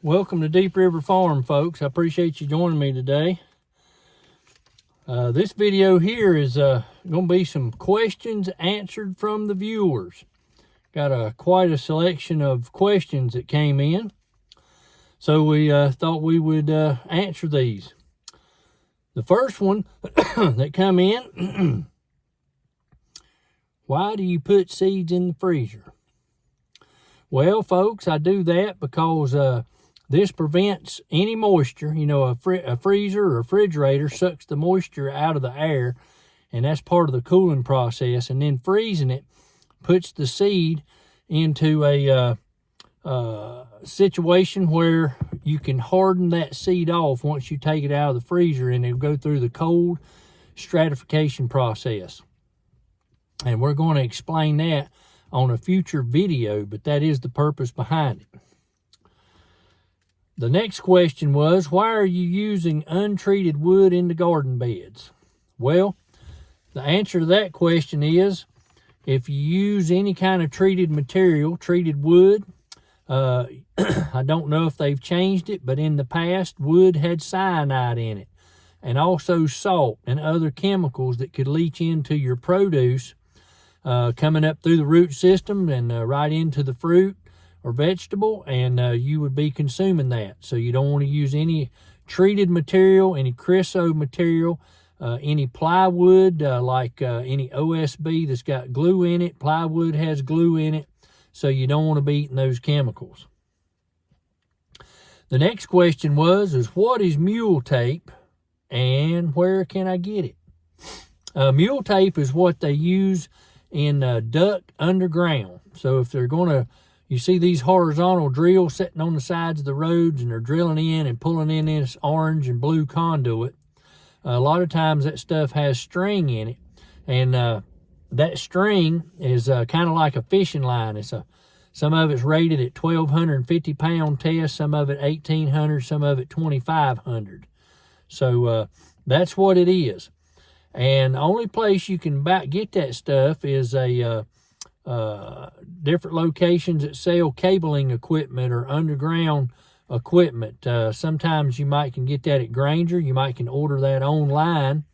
Welcome to Deep River Farm, folks. I appreciate you joining me today. This video here is going to be some questions answered from the viewers. Got quite a selection of questions that came in, so we thought we would answer these. The first one that come in, why do you put seeds in the freezer? Well, folks, I do that because this prevents any moisture. You know, a freezer or refrigerator sucks the moisture out of the air, and that's part of the cooling process. And then freezing it puts the seed into a situation where you can harden that seed off once you take it out of the freezer, and it'll go through the cold stratification process. And we're going to explain that on a future video, but that is the purpose behind it. The next question was, why are you using untreated wood in the garden beds? Well, the answer to that question is, if you use any kind of treated material, treated wood, I don't know if they've changed it, but in the past, wood had cyanide in it, and also salt and other chemicals that could leach into your produce, coming up through the root system and right into the fruit or vegetable, and you would be consuming that. So you don't want to use any treated material, any creosote material, any plywood, like any OSB that's got glue in it. Plywood has glue in it, so you don't want to be eating those chemicals. The next question is what is mule tape and where can I get it? Mule tape is what they use in duck underground. So if they're going to, you see these horizontal drills sitting on the sides of the roads, and they're drilling in and pulling in this orange and blue conduit. A lot of times that stuff has string in it, and that string is kind of like a fishing line. Some of it's rated at 1,250 pound test, some of it 1,800, some of it 2,500. So that's what it is. And the only place you can get that stuff is different locations that sell cabling equipment or underground equipment. Sometimes you can get that at Granger. You can order that online,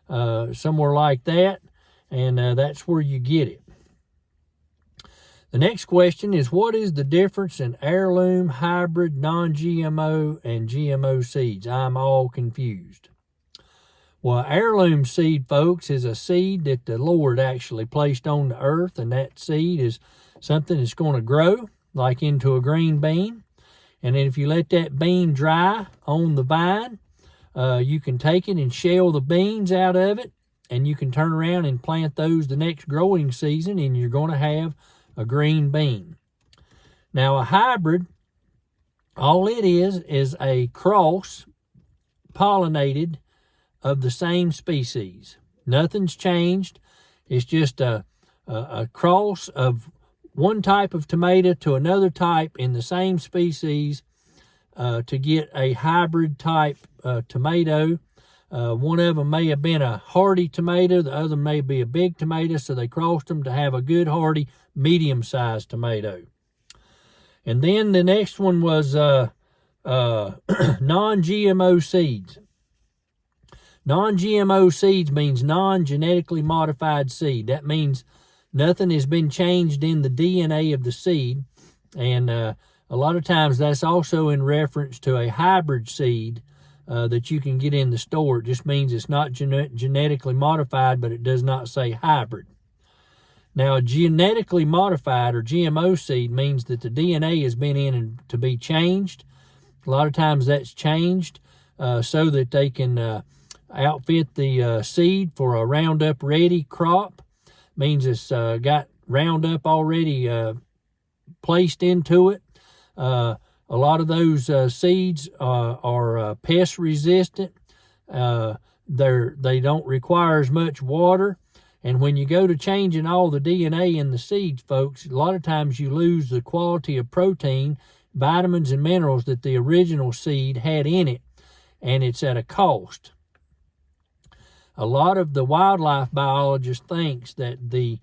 somewhere like that, and that's where you get it. The next question is, what is the difference in heirloom, hybrid, non-GMO, and GMO seeds? I'm all confused. Well, heirloom seed, folks, is a seed that the Lord actually placed on the earth, and that seed is something that's going to grow like into a green bean. And then if you let that bean dry on the vine, you can take it and shell the beans out of it, and you can turn around and plant those the next growing season, and you're going to have a green bean. Now, a hybrid, all it is a cross pollinated of the same species. Nothing's changed. It's just a cross of one type of tomato to another type in the same species to get a hybrid type tomato. One of them may have been a hardy tomato, the other may be a big tomato, so they crossed them to have a good hardy medium-sized tomato. And then the next one was non-GMO seeds. Non-GMO seeds means non-genetically modified seed. That means nothing has been changed in the DNA of the seed. And a lot of times that's also in reference to a hybrid seed that you can get in the store. It just means it's not genetically modified, but it does not say hybrid. Now, a genetically modified or GMO seed means that the DNA has been in to be changed. A lot of times that's changed so that they can outfit the seed for a Roundup ready crop. Means it's got Roundup already placed into it. A lot of those seeds are pest resistant. They don't require as much water. And when you go to changing all the DNA in the seeds, folks, a lot of times you lose the quality of protein, vitamins, and minerals that the original seed had in it, and it's at a cost. A lot of the wildlife biologists thinks that the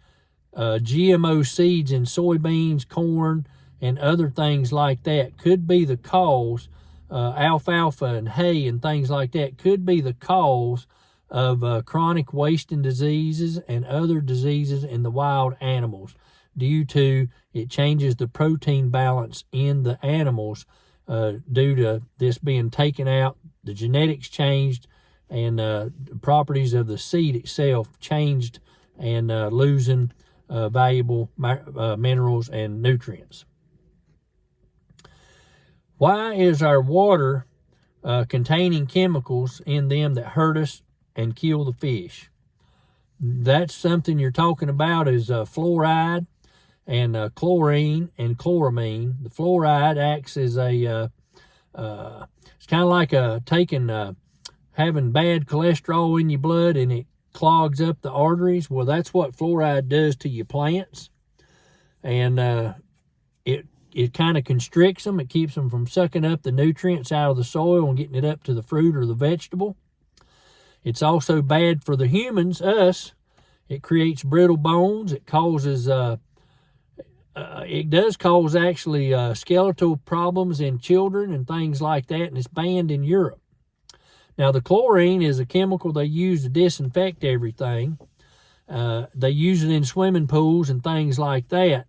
GMO seeds in soybeans, corn, and other things like that could be the cause. Alfalfa and hay and things like that could be the cause of chronic wasting diseases and other diseases in the wild animals, due to it changes the protein balance in the animals due to this being taken out, the genetics changed, and the properties of the seed itself changed, and losing valuable minerals and nutrients. Why is our water containing chemicals in them that hurt us and kill the fish? That's something you're talking about is fluoride and chlorine and chloramine. The fluoride acts as a, it's kind of like having bad cholesterol in your blood and it clogs up the arteries. Well, that's what fluoride does to your plants. And it kind of constricts them. It keeps them from sucking up the nutrients out of the soil and getting it up to the fruit or the vegetable. It's also bad for the humans, us. It creates brittle bones. It causes, it does cause actually skeletal problems in children and things like that, and it's banned in Europe. Now, the chlorine is a chemical they use to disinfect everything. They use it in swimming pools and things like that.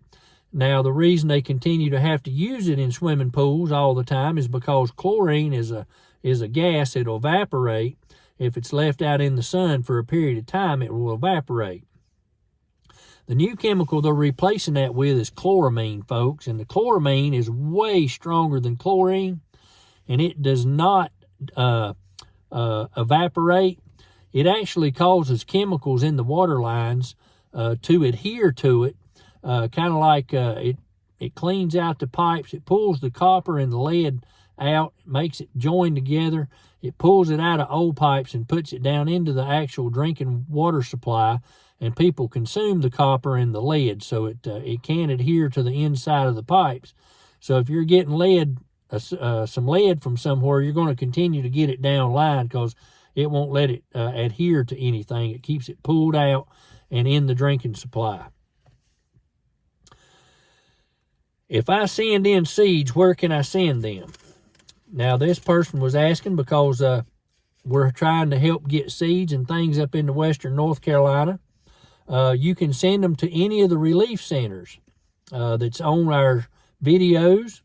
Now, the reason they continue to have to use it in swimming pools all the time is because chlorine is a gas. It'll evaporate. If it's left out in the sun for a period of time, it will evaporate. The new chemical they're replacing that with is chloramine, folks, and the chloramine is way stronger than chlorine, and it does not evaporate. It actually causes chemicals in the water lines to adhere to it. Kind of like it cleans out the pipes. It pulls the copper and the lead out, makes it join together. It pulls it out of old pipes and puts it down into the actual drinking water supply, and people consume the copper and the lead, so it can't adhere to the inside of the pipes. So if you're getting some lead from somewhere, you're going to continue to get it down line because it won't let it adhere to anything. It keeps it pulled out and in the drinking supply. If I send in seeds, where can I send them? Now, this person was asking because we're trying to help get seeds and things up into western North Carolina. You can send them to any of the relief centers that's on our videos,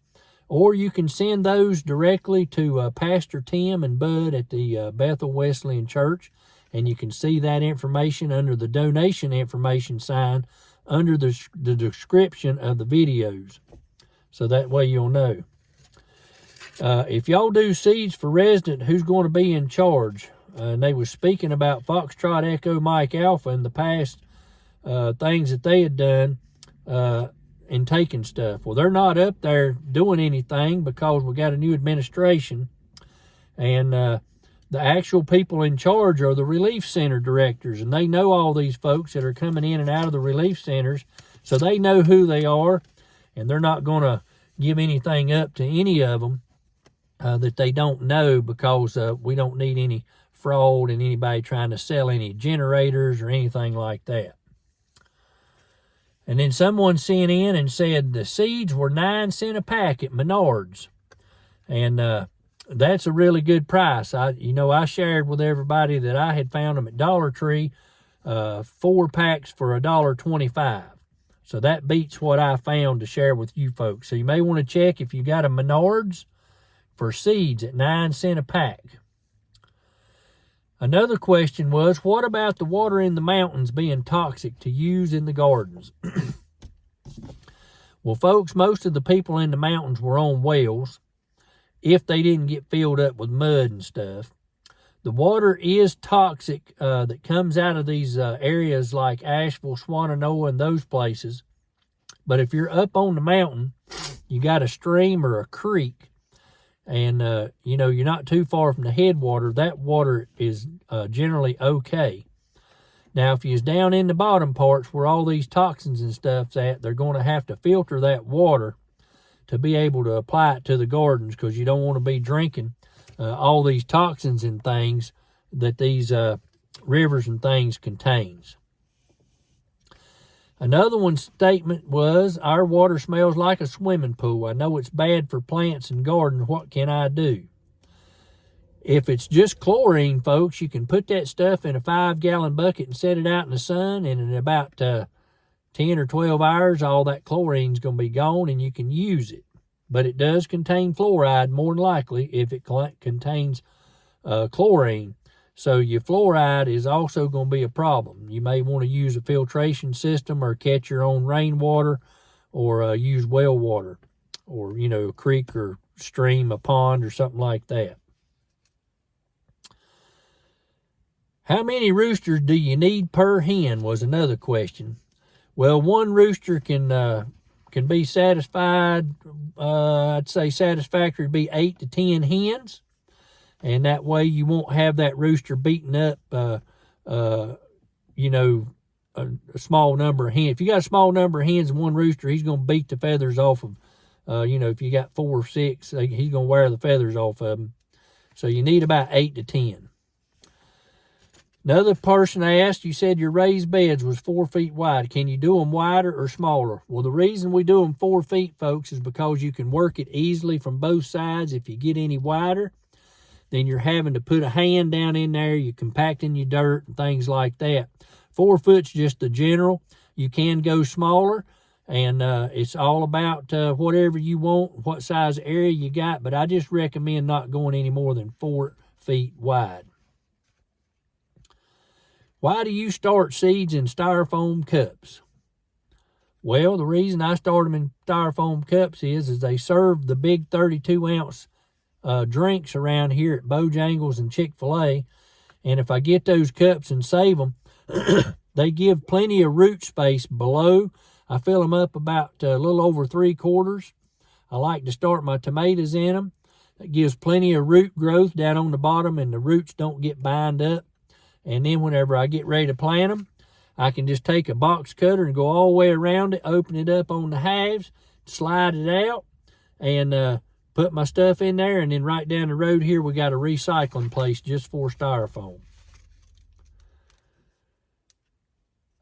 or you can send those directly to Pastor Tim and Bud at the Bethel Wesleyan Church, and you can see that information under the donation information sign under the description of the videos. So that way you'll know. If y'all do seeds for resident, who's going to be in charge? And they were speaking about Foxtrot Echo Mike Alpha in the past things that they had done in taking stuff. Well, they're not up there doing anything because we got a new administration. And the actual people in charge are the relief center directors. And they know all these folks that are coming in and out of the relief centers. So they know who they are. And they're not going to give anything up to any of them that they don't know, because we don't need any fraud and anybody trying to sell any generators or anything like that. And then someone sent in and said the seeds were 9 cents a pack at Menards. And that's a really good price. I shared with everybody that I had found them at Dollar Tree, 4 packs for $1.25. So that beats what I found to share with you folks. So you may want to check if you got a Menards for seeds at 9 cents a pack. Another question was, what about the water in the mountains being toxic to use in the gardens? Well, folks, most of the people in the mountains were on wells if they didn't get filled up with mud and stuff. The water is toxic that comes out of these areas like Asheville, Swiatocho, and those places. But if you're up on the mountain, you got a stream or a creek, and you're not too far from the headwater, that water is generally okay. Now, if you're down in the bottom parts where all these toxins and stuff's at, they're going to have to filter that water to be able to apply it to the gardens, because you don't want to be drinking all these toxins and things that these rivers and things contains. Another one's statement was, our water smells like a swimming pool. I know it's bad for plants and garden. What can I do? If it's just chlorine, folks, you can put that stuff in a 5-gallon bucket and set it out in the sun, and in about 10 or 12 hours, all that chlorine's going to be gone and you can use it. But it does contain fluoride, more than likely, if it contains chlorine. So your fluoride is also going to be a problem. You may want to use a filtration system or catch your own rainwater, or use well water, or, a creek or stream, a pond, or something like that. How many roosters do you need per hen was another question. Well, one rooster can be satisfied. I'd say satisfactory would be 8 to 10 hens. And that way you won't have that rooster beating up, a small number of hens. If you got a small number of hens and one rooster, he's going to beat the feathers off of, if you got 4 or 6, he's going to wear the feathers off of them. So you need about 8 to 10. Another person asked, you said your raised beds was 4 feet wide. Can you do them wider or smaller? Well, the reason we do them 4 feet, folks, is because you can work it easily from both sides. If you get any wider, then you're having to put a hand down in there, you're compacting your dirt and things like that. 4 foot's just the general. You can go smaller, and it's all about whatever you want, what size area you got, but I just recommend not going any more than 4 feet wide. Why do you start seeds in styrofoam cups? Well, the reason I start them in styrofoam cups is they serve the big 32-ounce drinks around here at Bojangles and Chick-fil-A, and if I get those cups and save them, they give plenty of root space below. I fill them up about a little over 3/4. I like to start my tomatoes in them. That gives plenty of root growth down on the bottom, and the roots don't get bind up. And then whenever I get ready to plant them, I can just take a box cutter and go all the way around it, open it up on the halves, slide it out, and put my stuff in there. And then right down the road here, we got a recycling place just for styrofoam.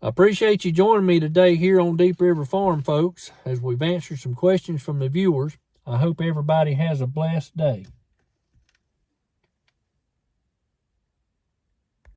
I appreciate you joining me today here on Deep River Farm, folks, as we've answered some questions from the viewers. I hope everybody has a blessed day.